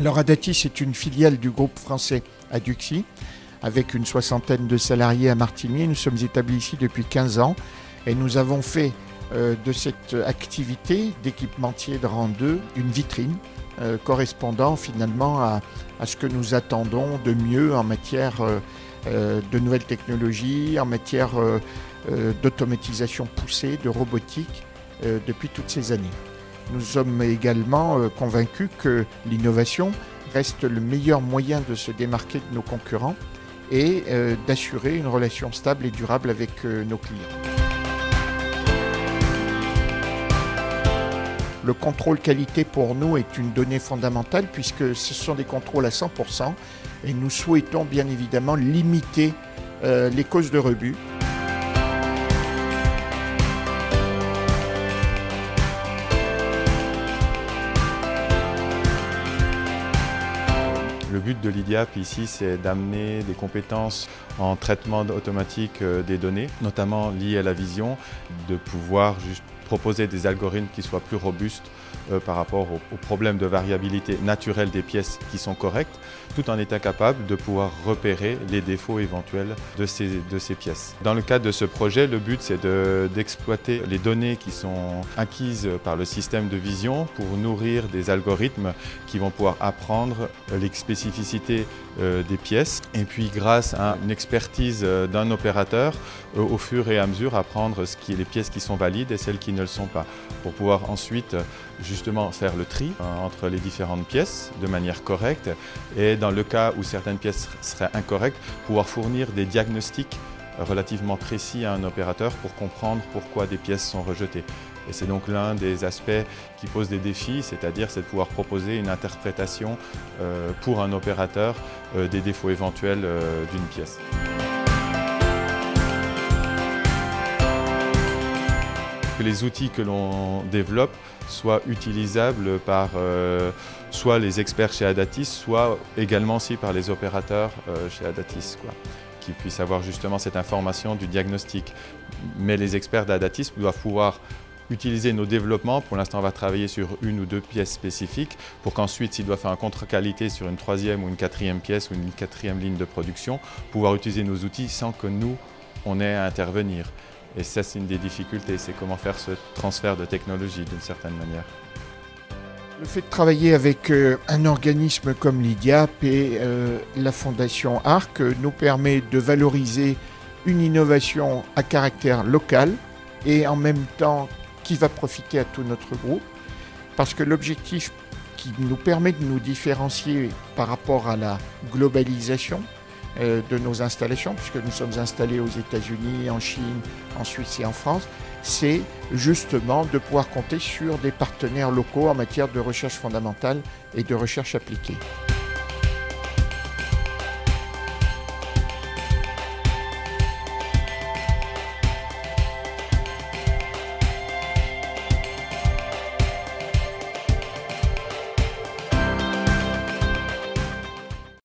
Alors Adatis est une filiale du groupe français Aduxi, avec une soixantaine de salariés à Martigny. Nous sommes établis ici depuis 15 ans et nous avons fait de cette activité d'équipementier de rang 2 une vitrine correspondant finalement à ce que nous attendons de mieux en matière de nouvelles technologies, en matière d'automatisation poussée, de robotique depuis toutes ces années. Nous sommes également convaincus que l'innovation reste le meilleur moyen de se démarquer de nos concurrents et d'assurer une relation stable et durable avec nos clients. Le contrôle qualité pour nous est une donnée fondamentale puisque ce sont des contrôles à 100% et nous souhaitons bien évidemment limiter les causes de rebut. Le but de l'IDIAP ici, c'est d'amener des compétences en traitement automatique des données, notamment liées à la vision, de pouvoir juste proposer des algorithmes qui soient plus robustes par rapport aux problèmes de variabilité naturelle des pièces qui sont correctes, tout en étant capable de pouvoir repérer les défauts éventuels de ces pièces. Dans le cadre de ce projet, le but c'est d'exploiter les données qui sont acquises par le système de vision pour nourrir des algorithmes qui vont pouvoir apprendre les spécificités des pièces et puis grâce à une expertise d'un opérateur au fur et à mesure apprendre les pièces qui sont valides et celles qui ne le sont pas pour pouvoir ensuite justement faire le tri entre les différentes pièces de manière correcte et dans le cas où certaines pièces seraient incorrectes, pouvoir fournir des diagnostics relativement précis à un opérateur pour comprendre pourquoi des pièces sont rejetées. Et c'est donc l'un des aspects qui pose des défis, c'est-à-dire de pouvoir proposer une interprétation pour un opérateur des défauts éventuels d'une pièce. Que les outils que l'on développe soient utilisables par soit les experts chez Adatis, soit également aussi par les opérateurs chez Adatis, qui puissent avoir justement cette information du diagnostic. Mais les experts d'Adatis doivent pouvoir utiliser nos développements. Pour l'instant, on va travailler sur une ou deux pièces spécifiques pour qu'ensuite, s'il doit faire un contre-qualité sur une troisième ou une quatrième pièce ou une quatrième ligne de production, pouvoir utiliser nos outils sans que nous, on ait à intervenir. Et ça, c'est une des difficultés, c'est comment faire ce transfert de technologie d'une certaine manière. Le fait de travailler avec un organisme comme l'IDIAP et la Fondation ARC nous permet de valoriser une innovation à caractère local et en même temps qui va profiter à tout notre groupe, parce que l'objectif qui nous permet de nous différencier par rapport à la globalisation de nos installations, puisque nous sommes installés aux États-Unis, en Chine, en Suisse et en France, c'est justement de pouvoir compter sur des partenaires locaux en matière de recherche fondamentale et de recherche appliquée.